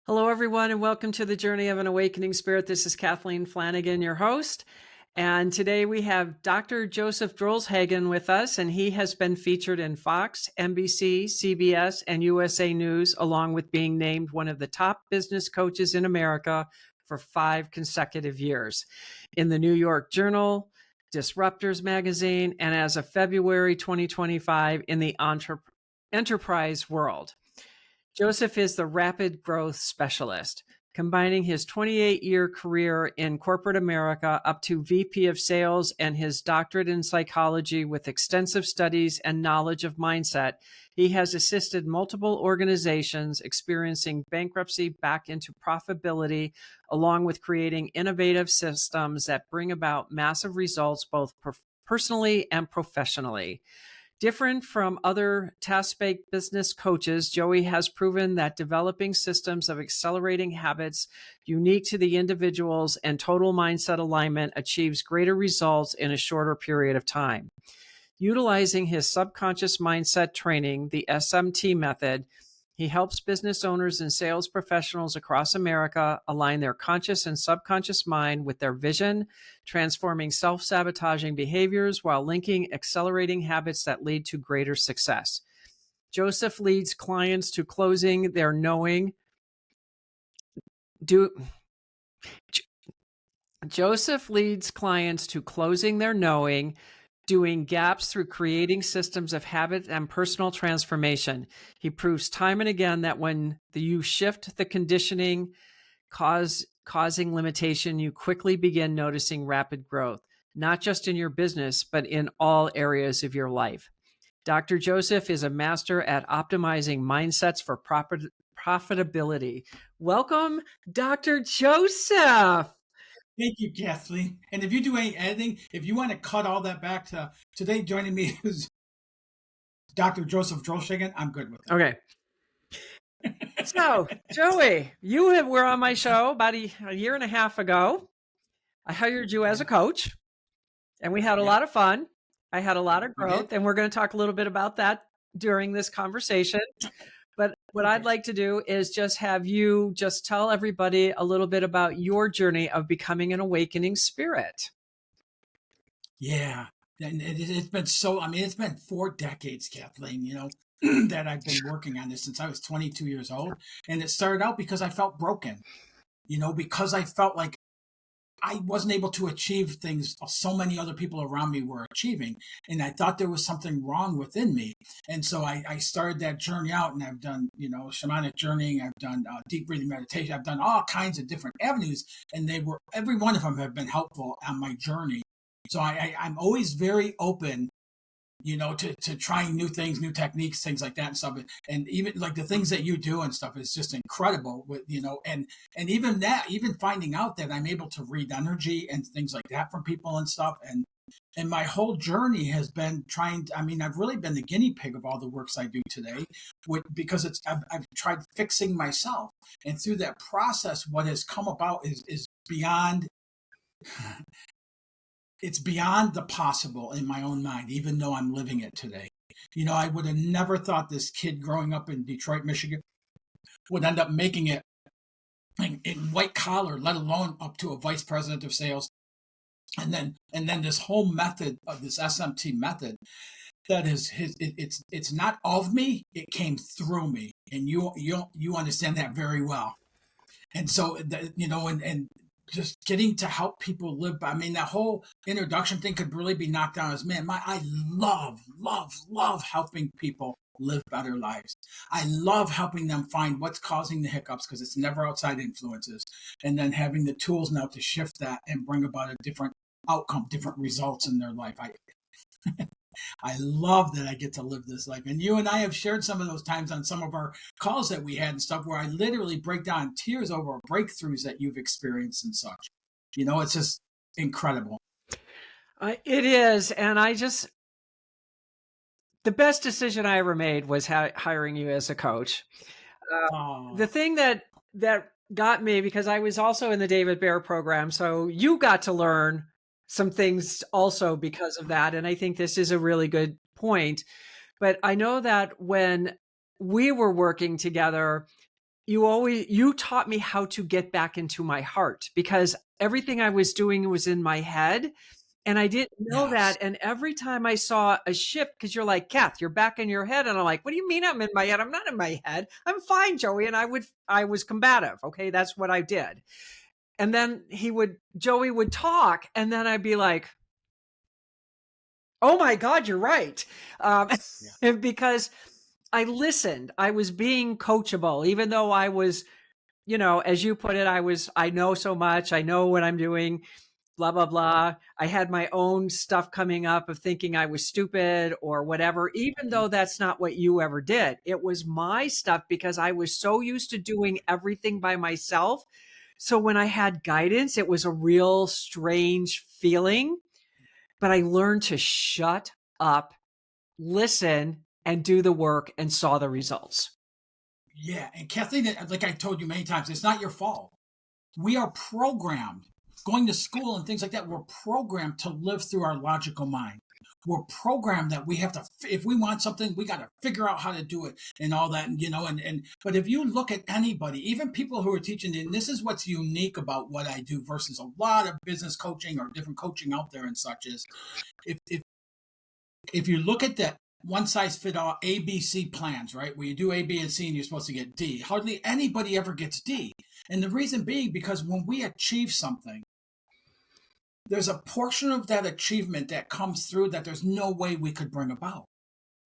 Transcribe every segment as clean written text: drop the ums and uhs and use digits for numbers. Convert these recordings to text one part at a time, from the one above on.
Hello, everyone, and welcome to the Journey of an Awakening Spirit. This is Kathleen Flanagan, your host. And today we have Dr. Joseph Drollshen with us, and he has been featured in Fox, NBC, CBS, and USA News, along with being named one of the top business coaches in America for 5 consecutive years in the New York Journal, Disruptors magazine, and as of February 2025 in the Enterprise World. Joseph is the rapid growth specialist, combining his 28-year career in corporate America up to VP of sales and his doctorate in psychology with extensive studies and knowledge of mindset. He has assisted multiple organizations experiencing bankruptcy back into profitability, along with creating innovative systems that bring about massive results both personally and professionally. Different from other task-based business coaches, Joey has proven that developing systems of accelerating habits unique to the individuals and total mindset alignment achieves greater results in a shorter period of time. Utilizing his subconscious mindset training, the SMT method, he helps business owners and sales professionals across America align their conscious and subconscious mind with their vision, transforming self-sabotaging behaviors while linking accelerating habits that lead to greater success. Joseph leads clients to closing their knowing. Joseph leads clients to closing their knowing, doing gaps through creating systems of habit and personal transformation. He proves time and again that when you shift the conditioning causing limitation, you quickly begin noticing rapid growth, not just in your business, but in all areas of your life. Dr. Joseph is a master at optimizing mindsets for profitability. Welcome, Dr. Joseph. Thank you, Kathleen. And if you do any editing, if you want to cut all that back to today, joining me is Dr. Joseph Drollshen, I'm good with it. Okay. So, Joey, you were on my show about a year and a half ago. I hired you as a coach, and we had a lot of fun. I had a lot of We did. growth, and we're going to talk a little bit about that during this conversation. But what I'd like to do is just have you just tell everybody a little bit about your journey of becoming an awakening spirit. Yeah. And it's been it's been 4 decades, Kathleen, that I've been working on this since I was 22 years old. And it started out because I felt broken, because I felt like I wasn't able to achieve things so many other people around me were achieving. And I thought there was something wrong within me. And so I started that journey out, and I've done, shamanic journeying. I've done deep breathing meditation. I've done all kinds of different avenues, and every one of them have been helpful on my journey. So I'm always very open, to trying new things, new techniques, things like that and stuff. And even like the things that you do and stuff is just incredible with, and even that, even finding out that I'm able to read energy and things like that from people and stuff. And my whole journey has been I've really been the guinea pig of all the works I do today because I've tried fixing myself. And through that process, what has come about is beyond, it's beyond the possible in my own mind, even though I'm living it today. I would have never thought this kid growing up in Detroit, Michigan would end up making it in white collar, let alone up to a vice president of sales. And then this whole method of this SMT method, that is it's not of me, it came through me. And you understand that very well. And so, and just getting to help people live by, that whole introduction thing could really be knocked down as, man, I love helping people live better lives. I love helping them find what's causing the hiccups, because it's never outside influences, and then having the tools now to shift that and bring about a different outcome, different results in their life. I love that I get to live this life. And you and I have shared some of those times on some of our calls that we had and stuff, where I literally break down in tears over breakthroughs that you've experienced and such. It's just incredible. It is. And the best decision I ever made was hiring you as a coach. The thing that got me, because I was also in the David Bear program, so you got to learn some things also because of that. And I think this is a really good point. But I know that when we were working together, you taught me how to get back into my heart, because everything I was doing was in my head, and I didn't know Yes. that. And every time I saw a shift, because you're like, Kath, you're back in your head. And I'm like, what do you mean I'm in my head? I'm not in my head. I'm fine, Joey. And I was combative. Okay. That's what I did. And then Joey would talk, and then I'd be like, oh my God, you're right. Um, Yeah. because I listened. I was being coachable, even though I was, as you put it, I know so much. I know what I'm doing, blah, blah, blah. I had my own stuff coming up of thinking I was stupid or whatever, even though that's not what you ever did. It was my stuff because I was so used to doing everything by myself. So when I had guidance, it was a real strange feeling, but I learned to shut up, listen, and do the work, and saw the results. Yeah. And Kathleen, like I told you many times, it's not your fault. We are programmed, going to school and things like that. We're programmed to live through our logical mind. We're programmed that we have to, if we want something, we got to figure out how to do it and all that. But if you look at anybody, even people who are teaching, and this is what's unique about what I do versus a lot of business coaching or different coaching out there and such, is if, if, if you look at that one size fit all ABC plans, right? Where you do A, B, and C and you're supposed to get D. Hardly anybody ever gets D. And the reason being because when we achieve something, there's a portion of that achievement that comes through that there's no way we could bring about.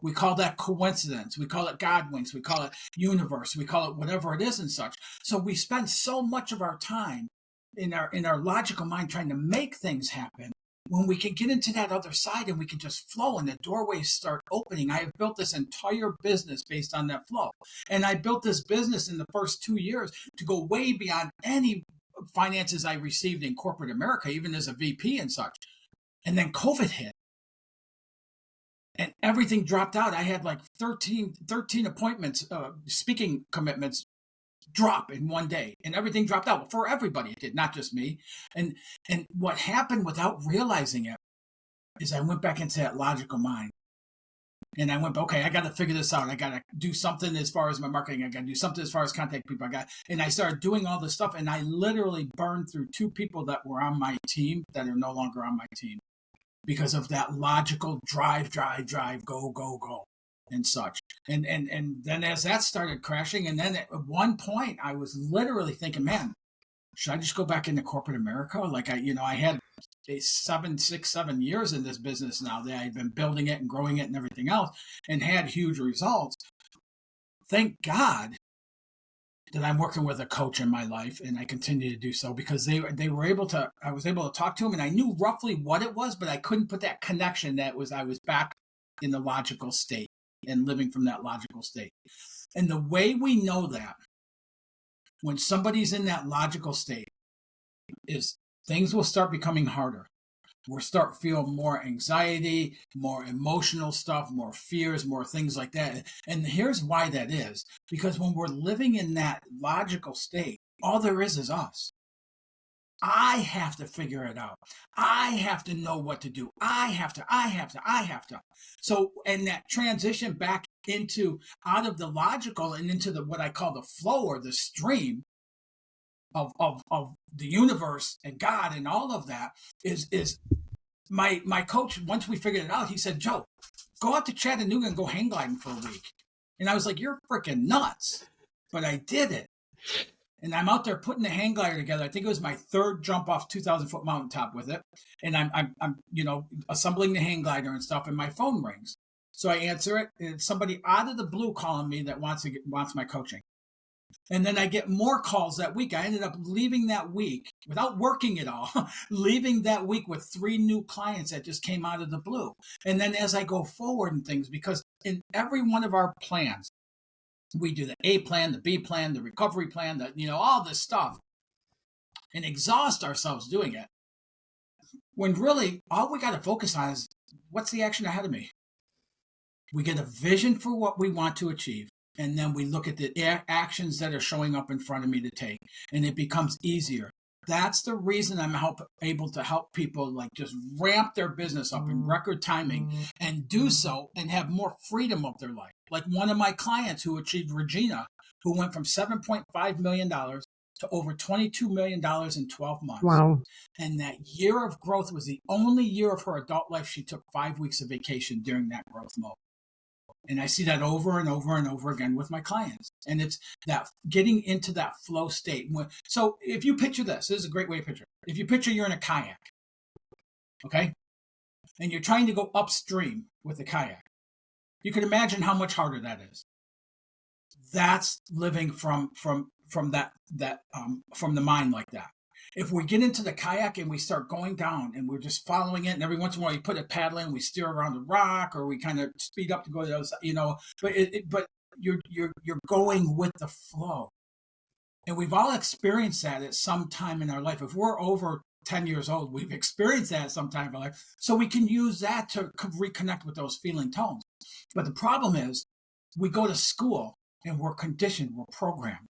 We call that coincidence. We call it God winks. We call it universe. We call it whatever it is and such. So we spend so much of our time in our logical mind trying to make things happen, when we can get into that other side and we can just flow and the doorways start opening. I have built this entire business based on that flow. And I built this business in the first 2 years to go way beyond any finances I received in corporate America, even as a VP and such. And then COVID hit and everything dropped out. I had like 13 appointments, speaking commitments drop in one day, and everything dropped out for everybody. It did, not just me. And what happened without realizing it is I went back into that logical mind. And I went, okay, I got to figure this out. I got to do something as far as my marketing. I got to do something as far as contact people. And I started doing all this stuff. And I literally burned through 2 people that were on my team that are no longer on my team because of that logical drive, go, go, go, and such. And then as that started crashing, and then at one point I was literally thinking, man, should I just go back into corporate America? Like I had 7 years in this business now that I'd been building it and growing it and everything else and had huge results. Thank God that I'm working with a coach in my life, and I continue to do so because they were able to, I was able to talk to them and I knew roughly what it was, but I couldn't put that connection that was, I was back in the logical state and living from that logical state. And the way we know that when somebody's in that logical state is things will start becoming harder. We'll start feeling more anxiety, more emotional stuff, more fears, more things like that. And here's why that is. Because when we're living in that logical state, all there is us. I have to figure it out. I have to know what to do. I have to. So, and that transition back into out of the logical and into the what I call the flow or the stream of the universe and God and all of that is my coach, once we figured it out, he said, Joe, go out to Chattanooga and go hang gliding for a week. And I was like, you're freaking nuts. But I did it. And I'm out there putting the hang glider together. I think it was my 3rd jump off 2,000-foot mountaintop with it. And I'm assembling the hang glider and stuff, and my phone rings. So I answer it, and it's somebody out of the blue calling me that wants my coaching. And then I get more calls that week. I ended up leaving that week without working at all, leaving that week with 3 new clients that just came out of the blue. And then as I go forward and things, because in every one of our plans, we do the A plan, the B plan, the recovery plan, all this stuff, and exhaust ourselves doing it. When really all we got to focus on is what's the action ahead of me. We get a vision for what we want to achieve. And then we look at the actions that are showing up in front of me to take. And it becomes easier. That's the reason I'm able to help people like just ramp their business up in record timing and do so and have more freedom of their life. Like one of my clients who achieved Regina, who went from $7.5 million to over $22 million in 12 months. Wow. And that year of growth was the only year of her adult life she took 5 weeks of vacation during that growth mode. And I see that over and over and over again with my clients. And it's that getting into that flow state. So if you picture this is a great way to picture it. If you picture you're in a kayak, okay, and you're trying to go upstream with the kayak, you can imagine how much harder that is. That's living from the mind like that. If we get into the kayak and we start going down and we're just following it, and every once in a while you put a paddle in, we steer around a rock, or we kind of speed up to go to the other side, but you're going with the flow. And we've all experienced that at some time in our life. If we're over 10 years old, we've experienced that at some time in our life. So we can use that to reconnect with those feeling tones. But the problem is we go to school and we're conditioned, we're programmed.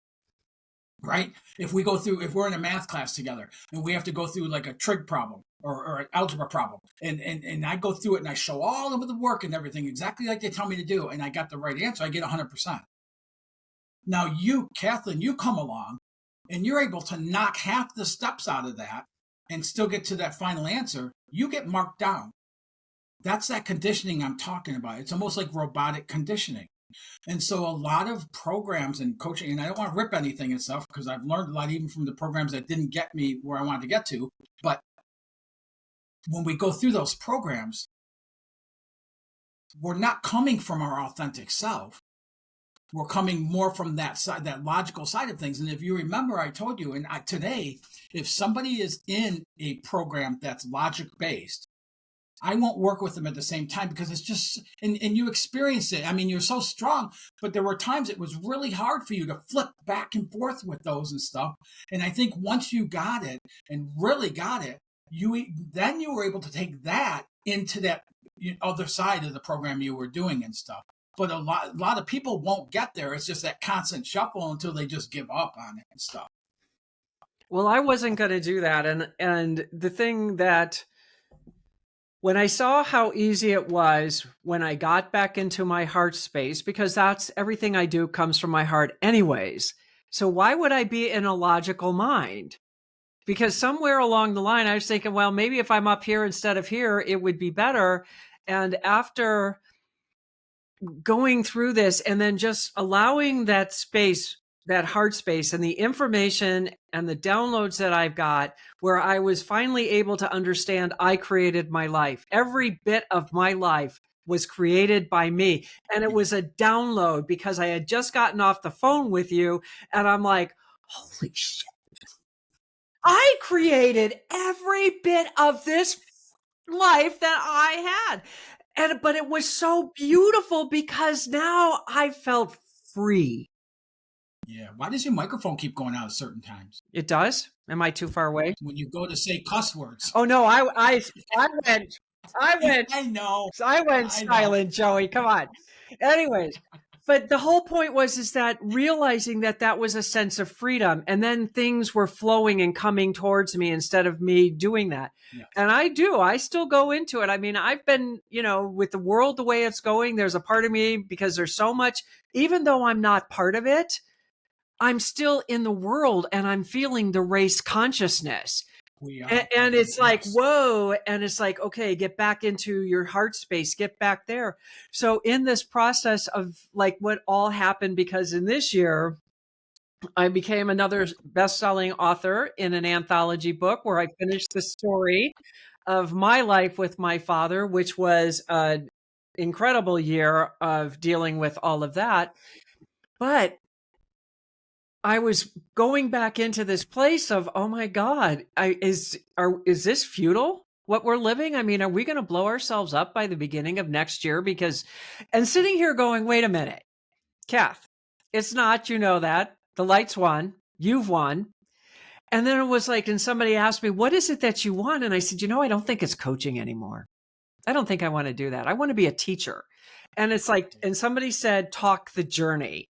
Right? If we're in a math class together and we have to go through like a trig problem or an algebra problem, and I go through it and I show all of the work and everything exactly like they tell me to do, and I got the right answer, I get 100%. Now you, Kathleen, you come along and you're able to knock half the steps out of that and still get to that final answer, you get marked down. That's that conditioning I'm talking about. It's almost like robotic conditioning. And so a lot of programs and coaching, and I don't want to rip anything and stuff because I've learned a lot even from the programs that didn't get me where I wanted to get to. But when we go through those programs, we're not coming from our authentic self. We're coming more from that side, that logical side of things. And if you remember, I told you, today, if somebody is in a program that's logic-based, I won't work with them at the same time because it's just, and you experience it. I mean, you're so strong, but there were times it was really hard for you to flip back and forth with those and stuff. And I think once you got it and really got it, then you were able to take that into that other side of the program you were doing and stuff. But a lot of people won't get there. It's just that constant shuffle until they just give up on it and stuff. Well, I wasn't going to do that. And the thing that, when I saw how easy it was when I got back into my heart space, because that's everything I do comes from my heart anyways. So why would I be in a logical mind? Because somewhere along the line, I was thinking, well, maybe if I'm up here instead of here, it would be better. And after going through this and then just allowing that space, that heart space, and the information and the downloads that I've got, where I was finally able to understand I created my life. Every bit of my life was created by me. And it was a download because I had just gotten off the phone with you and I'm like, holy shit. I created every bit of this life that I had. But it was so beautiful because now I felt free. Yeah. Why does your microphone keep going out at certain times? It does? Am I too far away? When you go to say cuss words. Oh no, I went I went silent, Joey. Come on. Anyways, but the whole point is that realizing that was a sense of freedom, and then things were flowing and coming towards me instead of me doing that. Yes. And I still go into it. I mean, I've been, with the world the way it's going, there's a part of me, because there's so much, even though I'm not part of it, I'm still in the world and I'm feeling the race consciousness. And it's like, whoa. And it's like, okay, get back into your heart space, get back there. So in this process of like what all happened, because in this year, I became another best-selling author in an anthology book where I finished the story of my life with my father, which was an incredible year of dealing with all of that. But I was going back into this place of, oh my God, is this futile? What we're living? I mean, are we going to blow ourselves up by the beginning of next year? And sitting here going, wait a minute, Kath, it's not, that the lights won, you've won. And then it was like, and somebody asked me, what is it that you want? And I said, I don't think it's coaching anymore. I don't think I want to do that. I want to be a teacher. And it's like, and somebody said, talk the journey.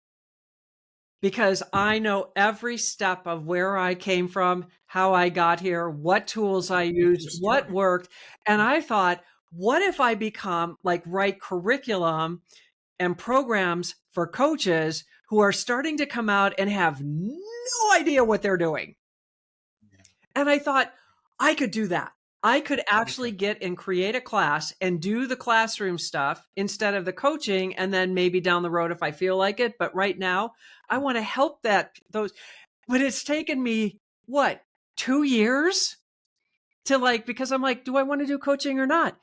because I know every step of where I came from, how I got here, what tools I It's your used, what story. worked. And I thought, what if I become like write curriculum and programs for coaches who are starting to come out and have no idea what they're doing? Yeah. And I thought, I could do that. I could actually Okay. get and create a class and do the classroom stuff instead of the coaching. And then maybe down the road if I feel like it. But right now, I want to help those. But it's taken me what, 2 years to like, because I'm like, do I want to do coaching or not?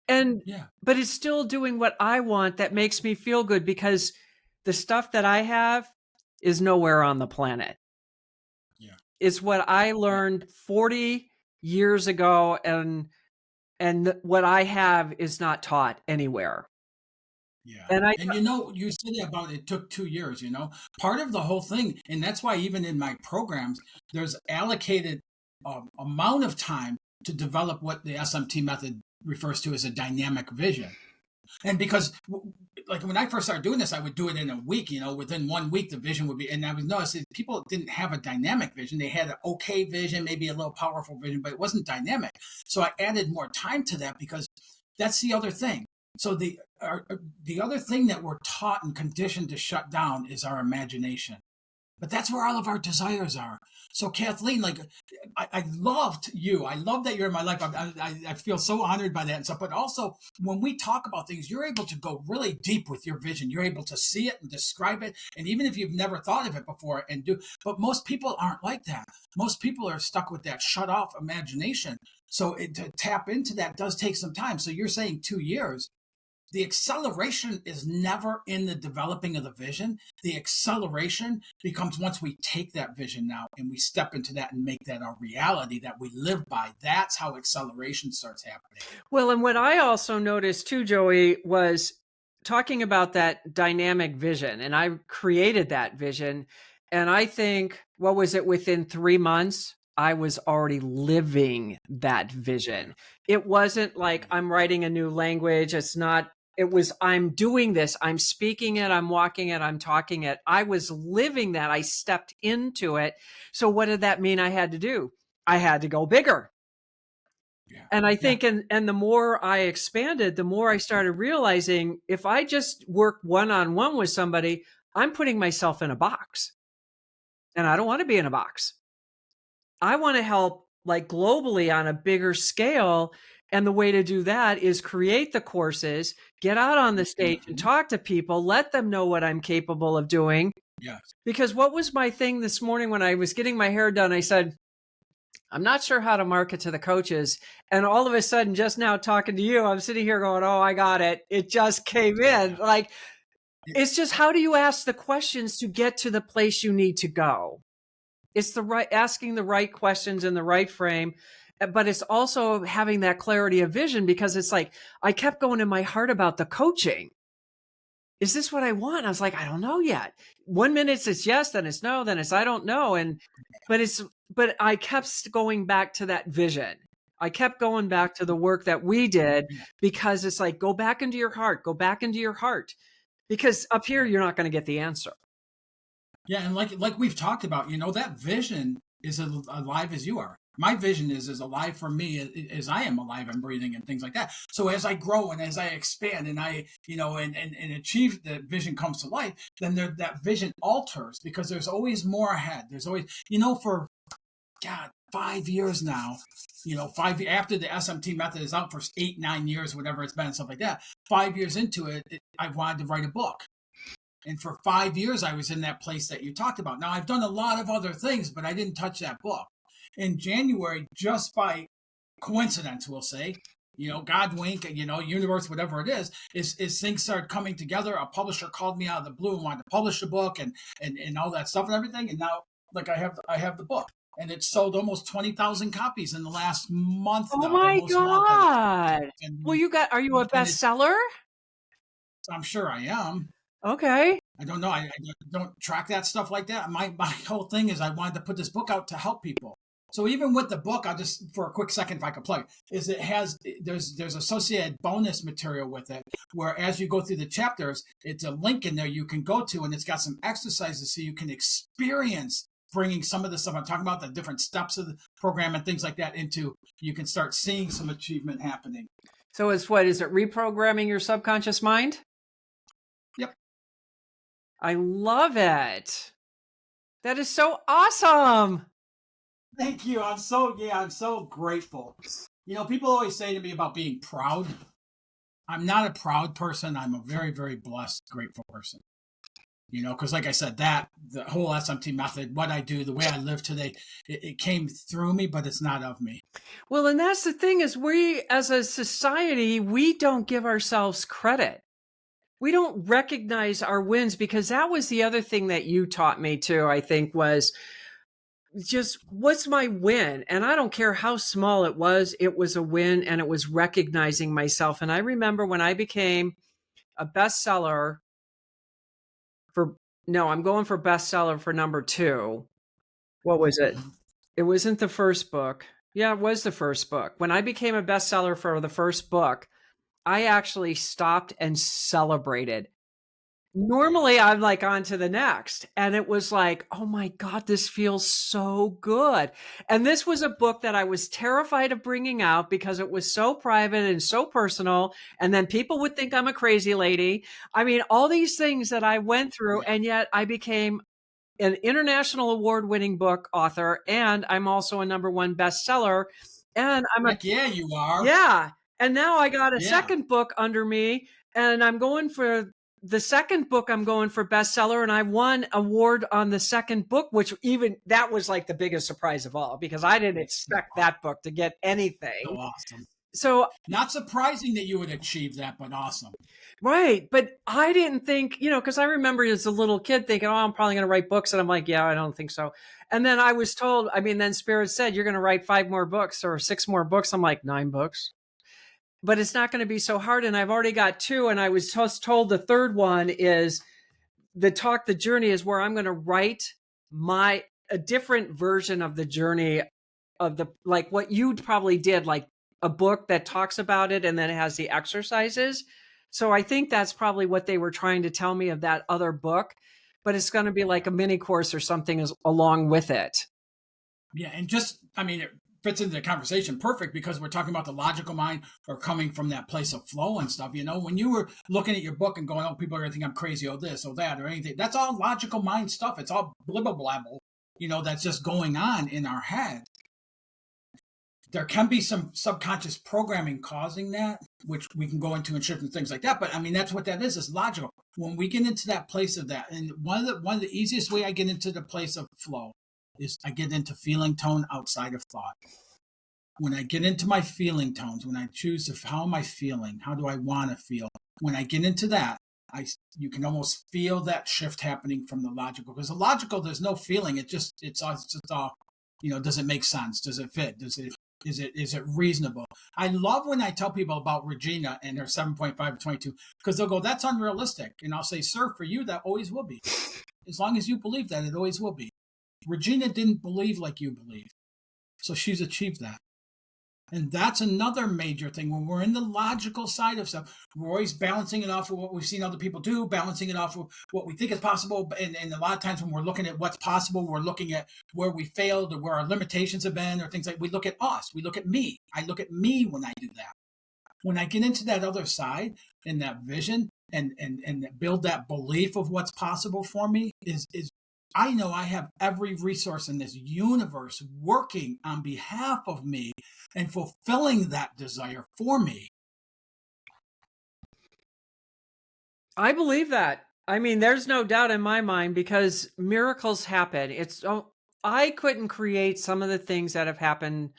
And, Yeah. but it's still doing what I want that makes me feel good because the stuff that I have is nowhere on the planet. Yeah. It's what I Yeah. learned 40 years ago, and what I have is not taught anywhere. Yeah. And I And you know, you said about it took 2 years, part of the whole thing, and that's why even in my programs, there's allocated amount of time to develop what the SMT method refers to as a dynamic vision. And because, like, when I first started doing this, I would do it in a week. Within 1 week, the vision would be. And I was noticing people didn't have a dynamic vision. They had an okay vision, maybe a little powerful vision, but it wasn't dynamic. So I added more time to that because that's the other thing. So the other thing that we're taught and conditioned to shut down is our imagination. But that's where all of our desires are. So Kathleen, like, I loved you. I love that you're in my life. I feel so honored by that and stuff. But also, when we talk about things, you're able to go really deep with your vision. You're able to see it and describe it. And even if you've never thought of it before and do, but most people aren't like that. Most people are stuck with that shut off imagination. So to tap into that does take some time. So you're saying 2 years. The acceleration is never in the developing of the vision. The acceleration becomes once we take that vision now and we step into that and make that our reality that we live by. That's how acceleration starts happening. Well, and what I also noticed too, Joey, was talking about that dynamic vision. And I created that vision. And I think, what was it, within 3 months, I was already living that Yeah, vision. It wasn't like yeah, I'm writing a new language. It's not, it was, I'm doing this, I'm speaking it, I'm walking it, I'm talking it. I was living that. I stepped into it. So what did that mean I had to do? I had to go bigger. yeah, And I yeah. think, and the more I expanded, the more I started realizing if I just work one-on-one with somebody, I'm putting myself in a box, and I don't want to be in a box. I want to help like globally on a bigger scale. And the way to do that is create the courses, get out on the stage and Mhm. talk to people, let them know what I'm capable of doing. Yes. Because what was my thing this morning when I was getting my hair done? I said, I'm not sure how to market to the coaches. And all of a sudden, just now talking to you, I'm sitting here going, oh, I got it. It just came in. Yeah. Like, Yeah. it's just how do you ask the questions to get to the place you need to go? It's the right, asking the right questions in the right frame. But it's also having that clarity of vision because it's like, I kept going in my heart about the coaching. Is this what I want? I was like, I don't know yet. 1 minute it's yes, then it's no, then it's I don't know. But it's, but I kept going back to that vision. I kept going back to the work that we did Yeah. because it's like, go back into your heart, go back into your heart. Because up here, you're not going to get the answer. Yeah, and like we've talked about, that vision is alive as you are. My vision is as alive for me as I am alive and breathing and things like that. So as I grow and as I expand and I, and achieve the vision comes to life, then that vision alters because there's always more ahead. There's always, for God, 5 years now, after the SMT method is out for 8, 9 years, whatever it's been, and stuff like that. 5 years into it, I wanted to write a book. And for 5 years, I was in that place that you talked about. Now, I've done a lot of other things, but I didn't touch that book. In January, just by coincidence, we'll say, God wink, universe, whatever it is things started coming together. A publisher called me out of the blue and wanted to publish the book and all that stuff and everything. And now, like, I have the book. And it's sold almost 20,000 copies in the last month Oh now, my almost month. God. Well, And, are you a and it's, bestseller? I'm sure I am. Okay. I don't know. I don't track that stuff like that. My whole thing is I wanted to put this book out to help people. So even with the book, I'll just for a quick second, if I could plug, is it has there's associated bonus material with it, where as you go through the chapters, it's a link in there you can go to, and it's got some exercises so you can experience bringing some of the stuff I'm talking about, the different steps of the program and things like that into, you can start seeing some achievement happening. So it's what is it? Reprogramming your subconscious mind? Yep. I love it. That is so awesome. Thank you. I'm so grateful. People always say to me about being proud. I'm not a proud person. I'm a very, very blessed, grateful person. Because like I said, the whole SMT method, what I do, the way I live today, it came through me, but it's not of me. Well, and that's the thing is we as a society, we don't give ourselves credit. We don't recognize our wins, because that was the other thing that you taught me too, I think, was just what's my win? And I don't care how small it was a win, and it was recognizing myself. And I remember when I became a bestseller I'm going for bestseller for number 2. What was it? It wasn't the first book. Yeah, it was the first book. When I became a bestseller for the first book, I actually stopped and celebrated. Normally, I'm like on to the next. And it was like, oh my God, this feels so good. And this was a book that I was terrified of bringing out because it was so private and so personal. And then people would think I'm a crazy lady. I mean, all these things that I went through, and yet I became an international award-winning book author, and I'm also a #1 bestseller. And Heck yeah, you are. yeah. And now I got a Yeah. second book under me, and I'm going for the second book. I'm going for bestseller, and I won award on the second book, which even that was like the biggest surprise of all, because I didn't expect that book to get anything. So awesome. So Not surprising that you would achieve that, but awesome. right. But I didn't think, because I remember as a little kid thinking, oh, I'm probably going to write books. And I'm like, yeah, I don't think so. And then I was told, then Spirit said, you're going to write 5 more books or 6 more books. I'm like, 9 books. But it's not going to be so hard. And I've already got 2. And I was just told the third one is the journey is where I'm going to write a different version of the journey of like what you probably did, like a book that talks about it and then it has the exercises. So I think that's probably what they were trying to tell me of that other book, but it's going to be like a mini course or something along with it. Yeah. And it fits into the conversation perfect, because we're talking about the logical mind or coming from that place of flow and stuff. When you were looking at your book and going, oh, people are going to think I'm crazy or this or that or anything, that's all logical mind stuff. It's all blibble blabble, that's just going on in our head. There can be some subconscious programming causing that, which we can go into and shift and things like that. But that's what that is logical. When we get into that place of that, and one of the easiest way I get into the place of flow is I get into feeling tone outside of thought. When I get into my feeling tones, when I choose how am I feeling? How do I want to feel? When I get into that, you can almost feel that shift happening from the logical, because the logical, there's no feeling. It's all, does it make sense? Does it fit? Is it reasonable? I love when I tell people about Regina and her 7.5 to 22, because they'll go, that's unrealistic. And I'll say, sir, for you, that always will be. As long as you believe that, it always will be. Regina didn't believe like you believe. So she's achieved that. And that's another major thing. When we're in the logical side of stuff, we're always balancing it off of what we've seen other people do, balancing it off of what we think is possible. And a lot of times when we're looking at what's possible, we're looking at where we failed or where our limitations have been or things like, we look at us, we look at me. I look at me when I do that. When I get into that other side and that vision and build that belief of what's possible for me, is I know I have every resource in this universe working on behalf of me and fulfilling that desire for me. I believe that. There's no doubt in my mind, because miracles happen. I couldn't create some of the things that have happened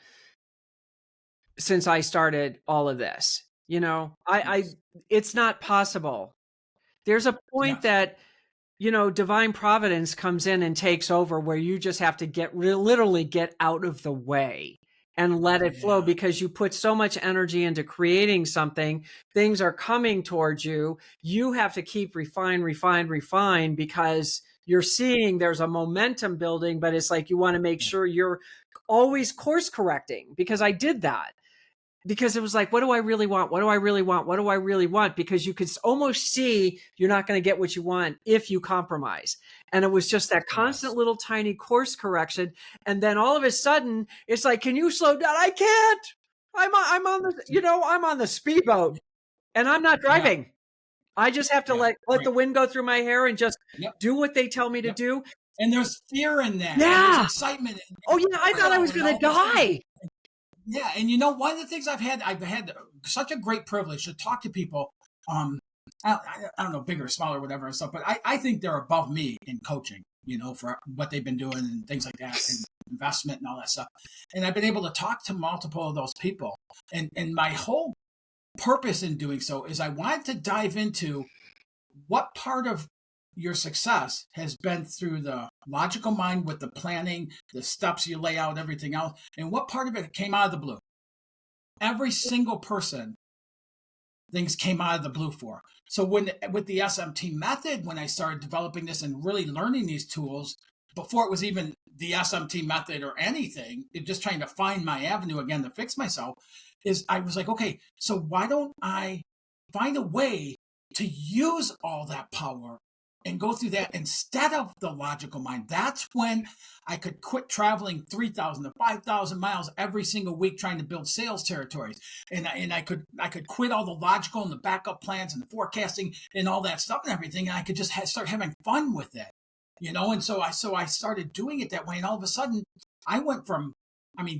since I started all of this. Yes. It's not possible. There's a point that divine providence comes in and takes over, where you just have to literally get out of the way and let it flow, because you put so much energy into creating something. Things are coming towards you. You have to keep refine, because you're seeing there's a momentum building, but it's like you want to make sure you're always course correcting because I did that. Because it was like, what do I really want? What do I really want? What do I really want? Because you could almost see you're not going to get what you want if you compromise. And it was just that constant Yes. little tiny course correction. And then all of a sudden, it's like, can you slow down? I can't. I'm on I'm on the speedboat and I'm not Yeah. driving. I just have to Yeah. let Right. the wind go through my hair and just Yep. do what they tell me to Yep. do. And there's fear in that, and there's Yeah. excitement Oh and yeah. I thought I thrill was and going to all these things. die. Yeah, and one of the things I've had such a great privilege to talk to people. Um, I don't know, big or small or whatever and stuff, but I think they're above me in coaching. For what they've been doing and things like that, and investment and all that stuff. And I've been able to talk to multiple of those people, and my whole purpose in doing so is I wanted to dive into what part of your success has been through the logical mind with the planning, the steps you lay out, everything else, and what part of it came out of the blue. Every single person, things came out of the blue for. So with the SMT method, when I started developing this and really learning these tools, before it was even the SMT method or anything, just trying to find my avenue again to fix myself, is I was like, okay, so why don't I find a way to use all that power and go through that instead of the logical mind? That's when I could quit traveling 3,000 to 5,000 miles every single week trying to build sales territories, and I could quit all the logical and the backup plans and the forecasting and all that stuff and everything, and I could just start having fun with it, And so I started doing it that way, and all of a sudden I went from,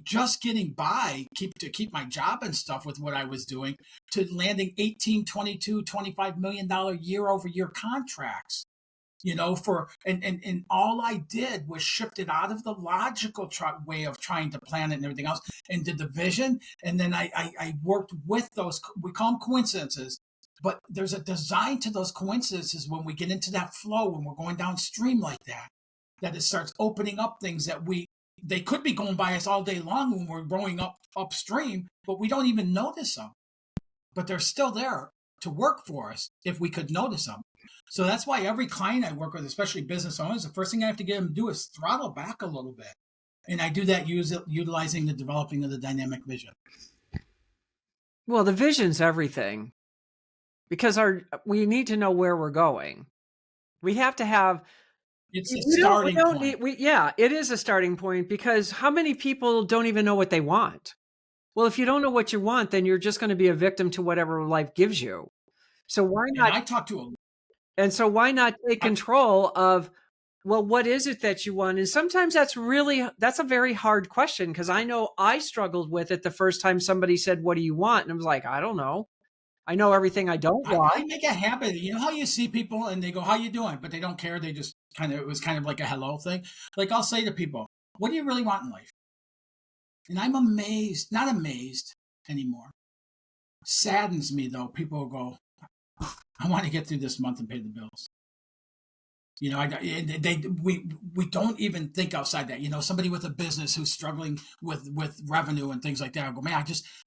just getting by, keep my job and stuff with what I was doing, to landing 18, 22, $25 million year over year contracts, for and all I did was shift it out of the logical way of trying to plan it and everything else, and did the vision. And then I worked with those, we call them coincidences, but there's a design to those coincidences when we get into that flow, when we're going downstream like that it starts opening up things that they could be going by us all day long when we're growing upstream, but we don't even notice them, but they're still there to work for us if we could notice them. So that's why every client I work with, especially business owners, the first thing I have to get them to do is throttle back a little bit. And I do that utilizing the developing of the dynamic vision. Well, the vision's everything because we need to know where we're going. We have to have. It's a We starting don't point. need. Yeah, it is a starting point because how many people don't even know what they want? Well, if you don't know what you want, then you're just going to be a victim to whatever life gives you. So why And not? I talk to Why not take I, control of, well, what is it that you want? And sometimes that's a very hard question because I know I struggled with it the first time somebody said, "What do you want?" And I was like, I don't know. I know everything I don't want. I make a habit. You know how you see people and they go, "How you doing?" But they don't care. They just it was kind of like a hello thing. Like I'll say to people, "What do you really want in life?" And I'm amazed, not amazed anymore. Saddens me though. People will go, "I want to get through this month and pay the bills." We don't even think outside that. Somebody with a business who's struggling with revenue and things like that. I go, man,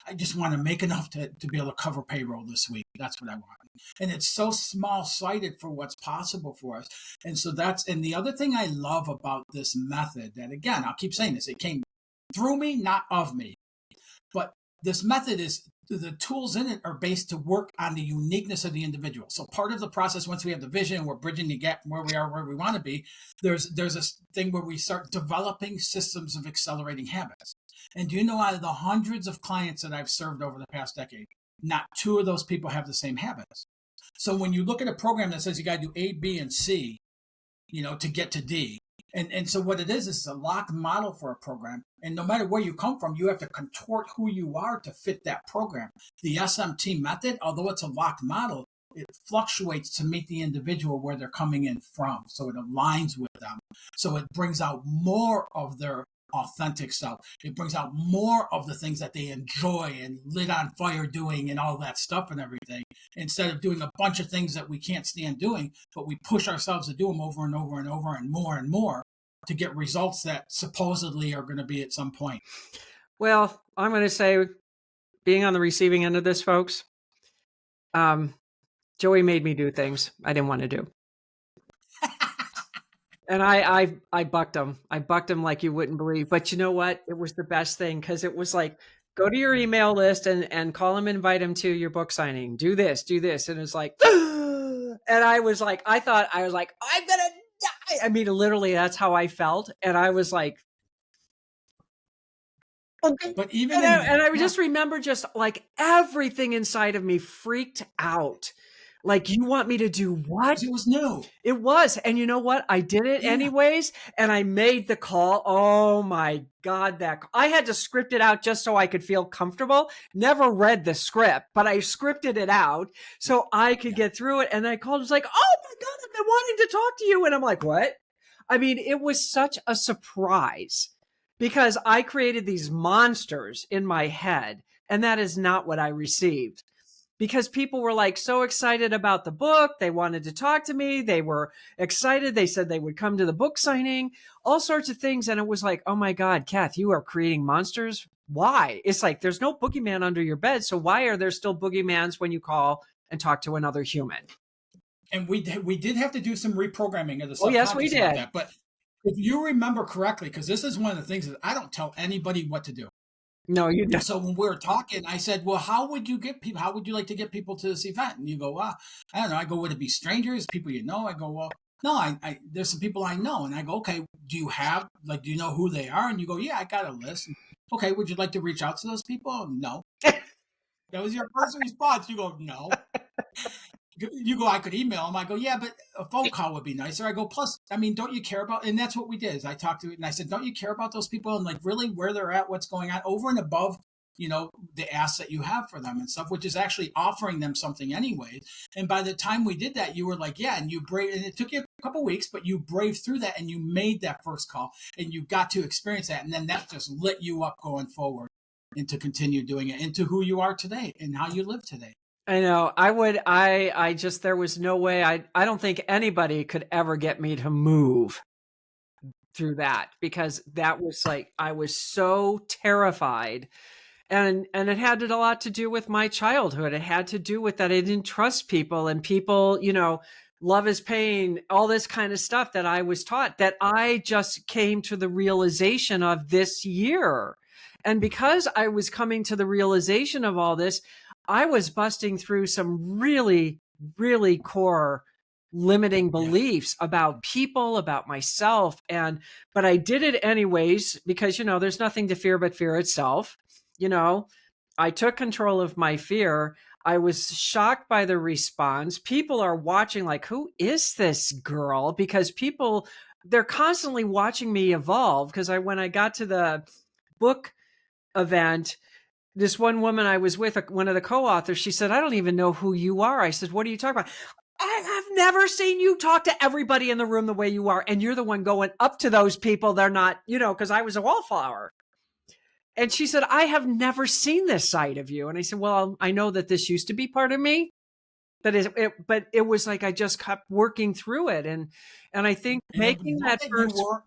I just want to make enough to be able to cover payroll this week. That's what I want. And it's so small sighted for what's possible for us. And so and the other thing I love about this method, that again, I'll keep saying this, it came through me, not of me. But this method is, the tools in it are based to work on the uniqueness of the individual. So part of the process, once we have the vision, we're bridging the gap from where we are, where we want to be. There's a thing where we start developing systems of accelerating habits. And do you know, out of the hundreds of clients that I've served over the past decade, not two of those people have the same habits. So when you look at a program that says you got to do A, B, and C, to get to D, and so what it is a locked model for a program. And no matter where you come from, you have to contort who you are to fit that program. The SMT method, although it's a locked model, it fluctuates to meet the individual where they're coming in from. So it aligns with them. So it brings out more of their authentic self. It brings out more of the things that they enjoy and lit on fire doing and all that stuff and everything, instead of doing a bunch of things that we can't stand doing, but we push ourselves to do them over and over and over and more to get results that supposedly are going to be at some point. Well, I'm going to say, being on the receiving end of this, folks, Joey made me do things I didn't want to do. And I bucked him. I bucked him like you wouldn't believe. But you know what? It was the best thing because it was like, go to your email list and call him, invite him to your book signing. Do this, do this. And it's like, and I was like, I was like, I'm gonna die. I mean, literally, that's how I felt. And I was like, okay. But even And in I, that, and I yeah, just remember just like everything inside of me freaked out. Like, you want me to do what? because it was new. It was. And you know what? I did it Yeah, anyways. And I made the call. Oh my God. I had to script it out just so I could feel comfortable. Never read the script, but I scripted it out so I could yeah. get through it. And I called, it was like, oh my God, I've been wanting to talk to you. And I'm like, what? I mean, it was such a surprise because I created these monsters in my head. And that is not what I received because people were like so excited about the book. They wanted to talk to me. They were excited. They said they would come to the book signing, all sorts of things. And it was like, oh my God, Kath, you are creating monsters. Why? It's like, there's no boogeyman under your bed. So why are there still boogeymans when you call and talk to another human? And we did have to do some reprogramming of the Oh, yes, we subconscious about did. that. But if you remember correctly, because this is one of the things that I don't tell anybody what to do. No, you don't. So when we were talking, I said, "Well, how would you get people? How would you like to get people to this event?" And you go, "Well, I don't know." I go, "Would it be strangers, people you know?" I go, "Well, no, I there's some people I know." And I go, "Okay, do you know who they are?" And you go, "Yeah, I got a list." Okay, would you like to reach out to those people? No. That was your first response. You go, "No." You go, I could email them. I go, yeah, but a phone call would be nicer. I go, plus, I mean, don't you care about, and that's what we did is I talked to it and I said, don't you care about those people and like really where they're at, what's going on over and above, the ask that you have for them and stuff, which is actually offering them something anyway. And by the time we did that, you were like, yeah, and and it took you a couple weeks, but you braved through that and you made that first call and you got to experience that. And then that just lit you up going forward and to continue doing it into who you are today and how you live today. I know. I just, there was no way. I don't think anybody could ever get me to move through that because that was like, I was so terrified. And it had a lot to do with my childhood. It had to do with that I didn't trust people and people, love is pain, all this kind of stuff that I was taught that I just came to the realization of this year. And because I was coming to the realization of all this, I was busting through some really, really core limiting Yeah. beliefs about people, about myself. But I did it anyways, because, there's nothing to fear but fear itself. You know, I took control of my fear. I was shocked by the response. People are watching like, who is this girl? Because they're constantly watching me evolve. Because when I got to the book event, this one woman I was with, one of the co-authors, she said, I don't even know who you are. I said, what are you talking about? I have never seen you talk to everybody in the room the way you are. And you're the one going up to those people. They're not, because I was a wallflower. And she said, I have never seen this side of you. And I said, well, I know that this used to be part of me. But it was like I just kept working through it. And I think And it was making not that that you first, were,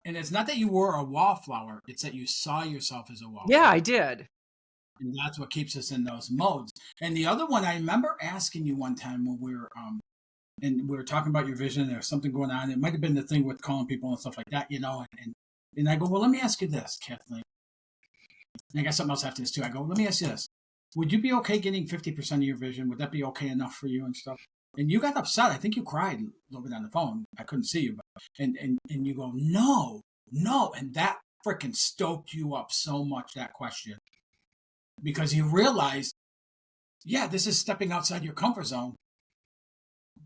and it's not that you were a wallflower. It's that you saw yourself as a yeah, I wallflower. did. And that's what keeps us in those modes. And the other one, I remember asking you one time when we were talking about your vision. There was something going on. It might have been the thing with calling people and stuff like that, and I go, well, let me ask you this, Kathleen. And I got something else after this too. I go, let me ask you this. Would you be okay getting 50% of your vision? Would that be okay enough for you and stuff? And you got upset. I think you cried a little bit on the phone. I couldn't see you, but and you go, no, no. And that freaking stoked you up so much, that question. Because you realize, yeah, this is stepping outside your comfort zone.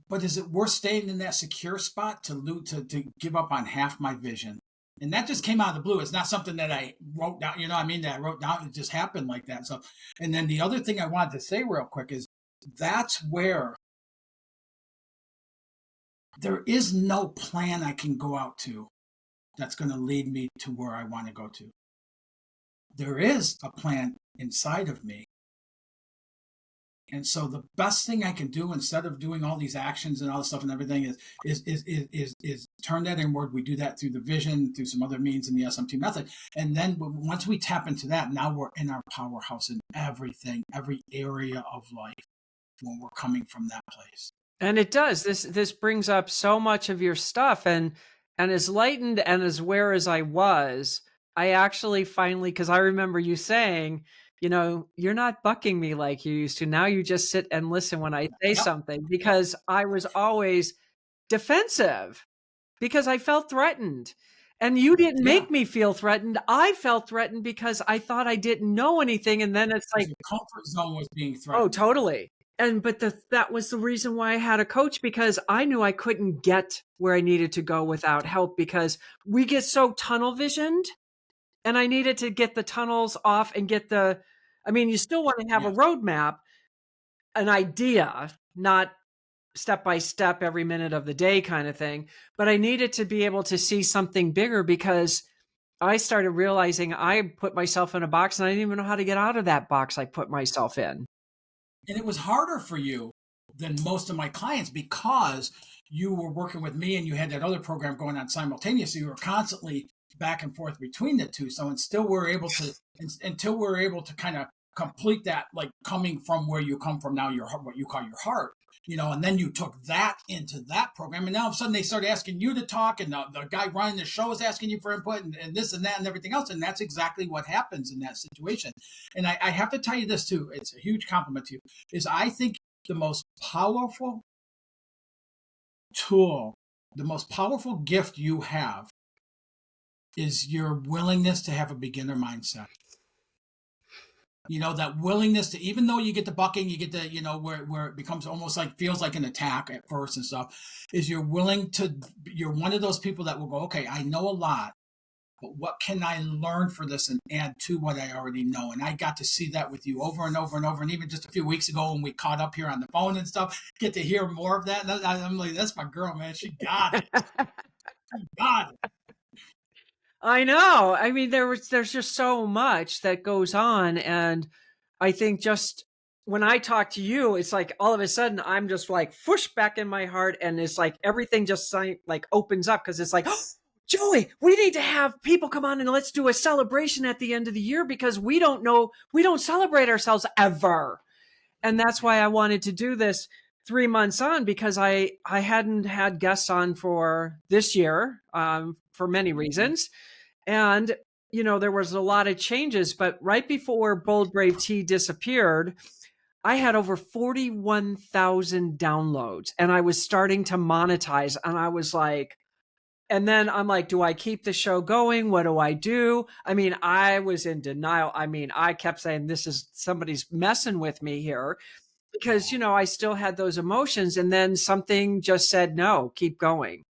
But is it worth staying in that secure spot to give up on half my vision? And that just came out of the blue. It's not something that I wrote down, you know what I mean? That I wrote down. It just happened like that. So, and then the other thing I wanted to say real quick is that's where there is no plan I can go out to that's going to lead me to where I want to go to. There is a plan inside of me. And so the best thing I can do instead of doing all these actions and all this stuff and everything is turn that inward. We do that through the vision, through some other means in the SMT method. And then once we tap into that, now we're in our powerhouse in everything, every area of life when we're coming from that place. And it does. This brings up so much of your stuff, and as lightened and as aware as I was, I actually finally, because I remember you saying, "You're not bucking me like you used to. Now you just sit and listen when I say Yep. something," Yep. because I was always defensive because I felt threatened. And you didn't Yeah. make me feel threatened. I felt threatened because I thought I didn't know anything. And then it's Because like, your comfort zone was being oh, threatened. totally. And but that was the reason why I had a coach, because I knew I couldn't get where I needed to go without help, because we get so tunnel visioned, and I needed to get the tunnels off and get you still want to have a Yes. roadmap, an idea, not step by step every minute of the day kind of thing. But I needed to be able to see something bigger, because I started realizing I put myself in a box and I didn't even know how to get out of that box I put myself in. And it was harder for you than most of my clients because you were working with me and you had that other program going on simultaneously. You were constantly back and forth between the two. So until we're able to kind of complete that, like coming from where you come from now, your what you call your heart, and then you took that into that program, and now all of a sudden they start asking you to talk, and the guy running the show is asking you for input, and this and that and everything else, and that's exactly what happens in that situation. And I have to tell you this too, it's a huge compliment to you, is I think the most powerful tool, the most powerful gift you have is your willingness to have a beginner mindset. That willingness to, even though you get the bucking, you get the, where it becomes almost like, feels like an attack at first and stuff, is you're one of those people that will go, okay, I know a lot, but what can I learn for this and add to what I already know? And I got to see that with you over and over and over. And even just a few weeks ago when we caught up here on the phone and stuff, get to hear more of that. And I'm like, that's my girl, man. She got it. She got it. I know. There's just so much that goes on. And I think just when I talk to you, it's like all of a sudden I'm just like whoosh back in my heart. And it's like everything just like opens up, because it's like, oh, Joey, we need to have people come on and let's do a celebration at the end of the year, because we don't celebrate ourselves ever. And that's why I wanted to do this 3 months on, because I hadn't had guests on for this year, for many reasons. And, there was a lot of changes, but right before Bold Brave Tea disappeared, I had over 41,000 downloads, and I was starting to monetize. And I was like, and then I'm like, do I keep the show going? What do I do? I was in denial. I kept saying, this is somebody's messing with me here, because, I still had those emotions. And then something just said, no, keep going.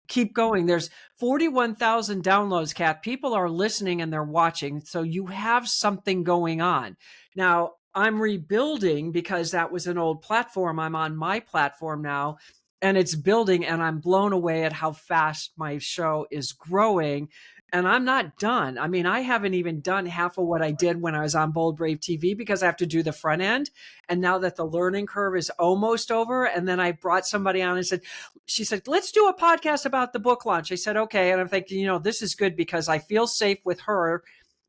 Keep going. There's 41,000 downloads, Kath. People are listening and they're watching. So you have something going on. Now, I'm rebuilding, because that was an old platform. I'm on my platform now, and it's building, and I'm blown away at how fast my show is growing. And I'm not done. I haven't even done half of what I did when I was on Bold Brave TV, because I have to do the front end. And now that the learning curve is almost over, and then I brought somebody on and she said, let's do a podcast about the book launch. I said, okay. And I'm thinking, this is good, because I feel safe with her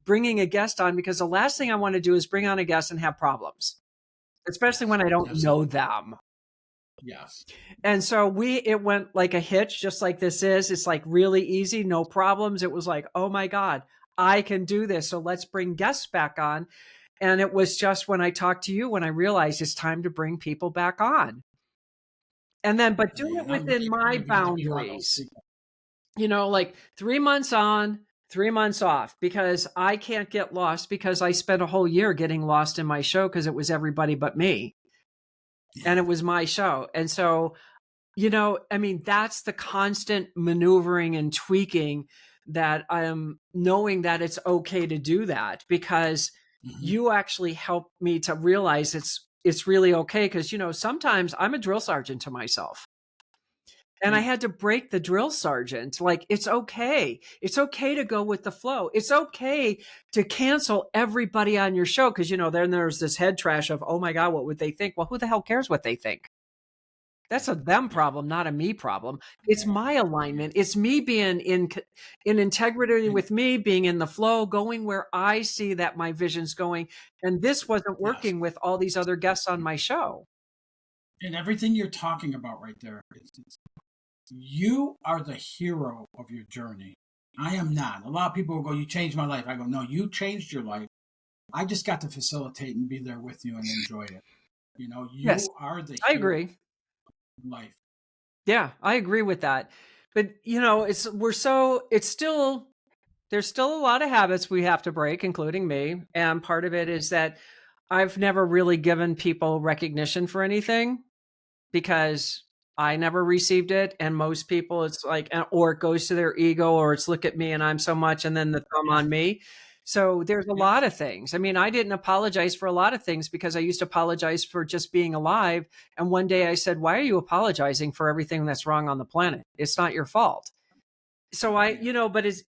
bringing a guest on, because the last thing I want to do is bring on a guest and have problems, especially Yes. when I don't know Absolutely. them. Yes. And so it went like a hitch, just like this is. It's like really easy, no problems. It was like, oh my God, I can do this. So let's bring guests back on. And it was just when I talked to you, when I realized it's time to bring people back on. And then, but do it And I'm within really my excited because you're on those boundaries, people. like 3 months on, 3 months off, because I can't get lost, because I spent a whole year getting lost in my show, because it was everybody but me, and it was my show. And so, that's the constant maneuvering and tweaking, that I'm knowing that it's okay to do that, because Mm-hmm. you actually helped me to realize it's really okay. Because, sometimes I'm a drill sergeant to myself. And I Right. had to break the drill sergeant. Like, it's okay. It's okay to go with the flow. It's okay to cancel everybody on your show. Cause then there's this head trash of, oh my God, what would they think? Well, who the hell cares what they think? That's a them Yeah. problem, not a me problem. It's Yeah. my alignment. It's me being in integrity And with me, being in the flow, going where I see that my vision's going. And this wasn't yes. working with all these other guests on my show. And everything you're talking about right there, you are the hero of your journey. I am not. A lot of people will go, "You changed my life." I go, "No, you changed your life. I just got to facilitate and be there with you and enjoy it." Yes, You are the I hero agree. of life. Yeah, I agree with that. But, it's still there's still a lot of habits we have to break, including me, and part of it is that I've never really given people recognition for anything because I never received it, and most people, it's like or it goes to their ego, or it's, "Look at me, and I'm so much," and then the thumb on me. So, there's a Yep. lot of things. I mean, I didn't apologize for a lot of things because I used to apologize for just being alive, and one day I said, "Why are you apologizing for everything that's wrong on the planet? It's not your fault." So Yeah. but it's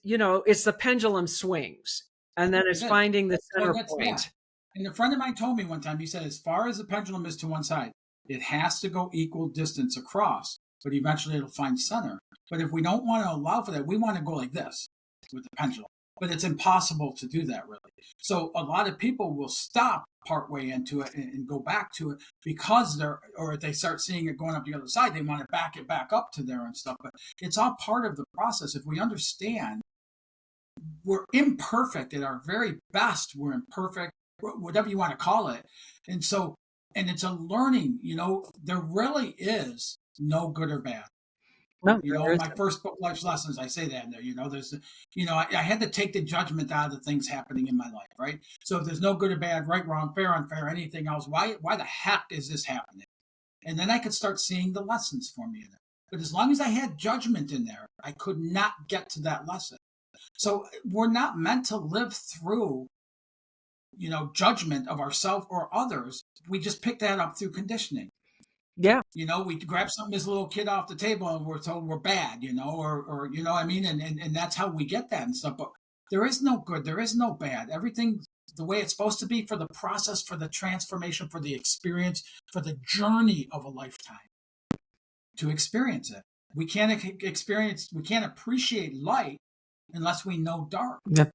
the pendulum swings, and then it's It is. finding the Well, center that's yeah. point. And a friend of mine told me one time, he said, as far as the pendulum is to one side, it has to go equal distance across, but eventually it'll find center. But if we don't want to allow for that, we want to go like this with the pendulum. But it's impossible to do that, really. So a lot of people will stop partway into it and go back to it because or if they start seeing it going up the other side, they want to back it back up to there and stuff. But it's all part of the process. If we understand we're imperfect at our very best. We're imperfect, whatever you want to call it. And so, and it's a learning, there really is no good or bad. No, there In my isn't. first book, Life's Lessons, I say that in there, I had to take the judgment out of the things happening in my life, right? So if there's no good or bad, right, wrong, fair, unfair, anything else, why the heck is this happening? And then I could start seeing the lessons for me in it. But as long as I had judgment in there, I could not get to that lesson. So we're not meant to live through, judgment of ourselves or others. We just pick that up through conditioning. Yeah. We grab something as a little kid off the table and we're told we're bad, or you know what I mean? And that's how we get that and stuff. But there is no good, there is no bad. Everything the way it's supposed to be for the process, for the transformation, for the experience, for the journey of a lifetime to experience it. We can't appreciate light unless we know dark. Yep.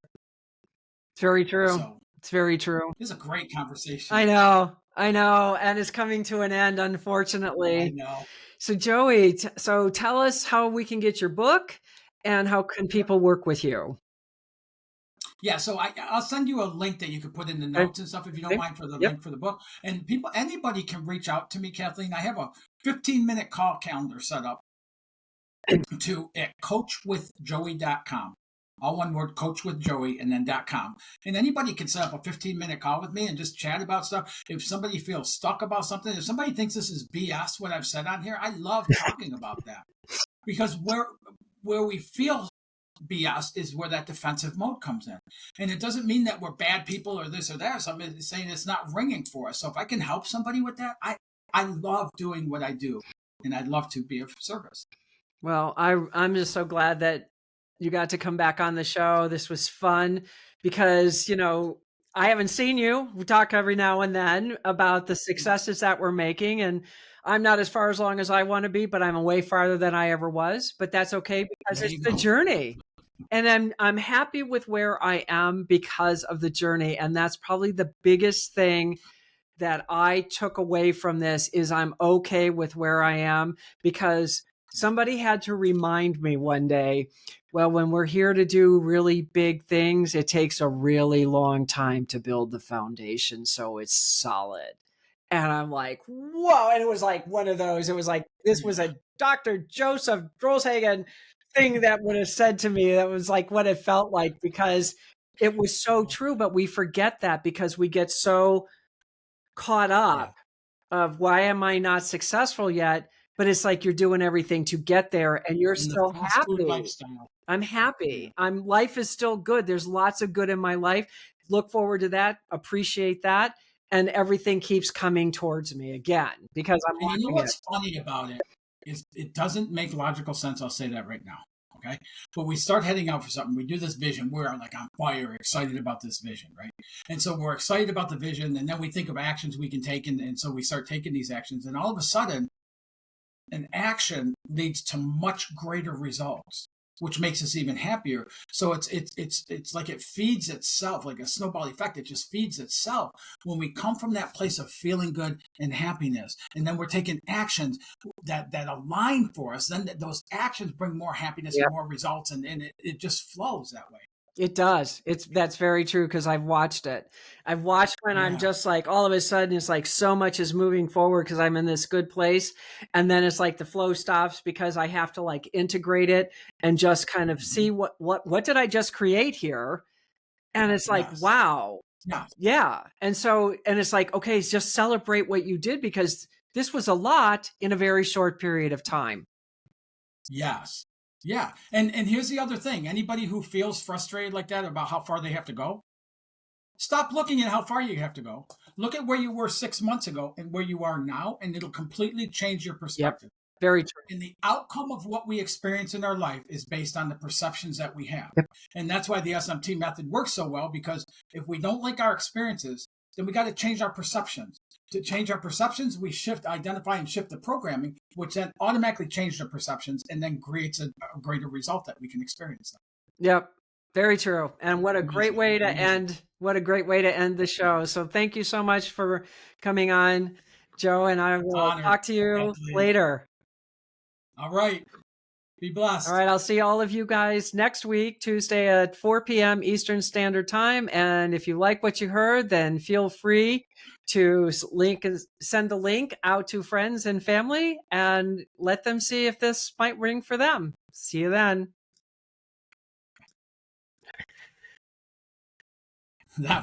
It's very true. So It's very true. this is a great I conversation. know, I know, and it's coming to an end, I unfortunately. know. So, Joey, so tell us how we can get your book and how can Yep. people work with you? Yeah, so I'll send you a link that you can put in the Okay. notes and stuff if you don't Okay. mind for the Yep. link for the book. And anybody can reach out to me, Kathleen. I have a 15-minute call calendar set up at coachwithjoey.com. All one word, coachwithjoey, and then .com. And anybody can set up a 15-minute call with me and just chat about stuff. If somebody feels stuck about something, if somebody thinks this is BS, what I've said on here, I love talking about that. Because where we feel BS is where that defensive mode comes in. And it doesn't mean that we're bad people or this or that. Somebody is saying it's not ringing for us. So if I can help somebody with that, I love doing what I do. And I'd love to be of service. Well, I'm just so glad that you got to come back on the show. This was fun because, I haven't seen you. We talk every now and then about the Yeah. successes that we're making, and I'm not as far along as I want to be, but I'm way farther than I ever was. But that's okay because There it's you the go. journey. And I'm happy with where I am because of the journey. And that's probably the biggest thing that I took away from this is I'm okay with where I am because somebody had to remind me one day, well, when we're here to do really big things, it takes a really long time to build the foundation so it's solid. And I'm like, whoa. And it was like one of those, it was like, this was Yeah. a Dr. Joseph Drollshen thing that would have said to me. That was like what it felt like because it was so true. But we forget that because we get so caught Yeah. up of why am I not successful yet? But it's like you're doing everything to get there and you're In the still fast food happy. lifestyle. I'm Yeah. happy. Life is still good. There's lots of good in my life. Look forward to that. Appreciate that. And everything keeps coming towards me again because I'm And you know watching it. what's funny about it is it doesn't make logical sense. I'll say that right now. Okay. But we start heading out for something. We do this vision. We're like on fire, excited about this vision, right? And so we're excited about the vision. And then we think of actions we can take. And so we start taking these actions. And all of a sudden, an action leads to much greater results. which makes us even happier. So it's like it feeds itself, like a snowball effect. It just feeds itself when we come from that place of feeling good and happiness, and then we're taking actions that align for us. Then those actions bring more happiness and more results, and it just flows that way. It does. That's very true because I've watched it. I've watched when I'm Yeah. just like all of a sudden it's like so much is moving forward because I'm in this good place. And then it's like the flow stops because I have to like integrate it and just kind of Mhm. see what did I just create here? And it's like, Yes. wow. Yes. Yeah. And it's like, okay, just celebrate what you did because this was a lot in a very short period of time. Yes. Yeah. And here's the other thing. Anybody who feels frustrated like that about how far they have to go, stop looking at how far you have to go. Look at where you were 6 months ago and where you are now, and it'll completely change your Yep. perspective. Very true. And the outcome of what we experience in our life is based on the perceptions that we have. Yep. And that's why the SMT method works so well, because if we don't like our experiences, then we got to change our perceptions. To change our perceptions, we identify and shift the programming, which then automatically changes the perceptions and then creates a greater result that we can experience. Yep. Very true. And what a great Amazing. way to Amazing. end the show. So thank you so much for coming on, Joe, and I will Honored, talk to you Kathleen. later. All right. Be All blessed. right, I'll see all of you guys next week, Tuesday at 4 p.m. Eastern Standard Time. And if you like what you heard, then feel free to send the link out to friends and family and let them see if this might ring for them. See you then. That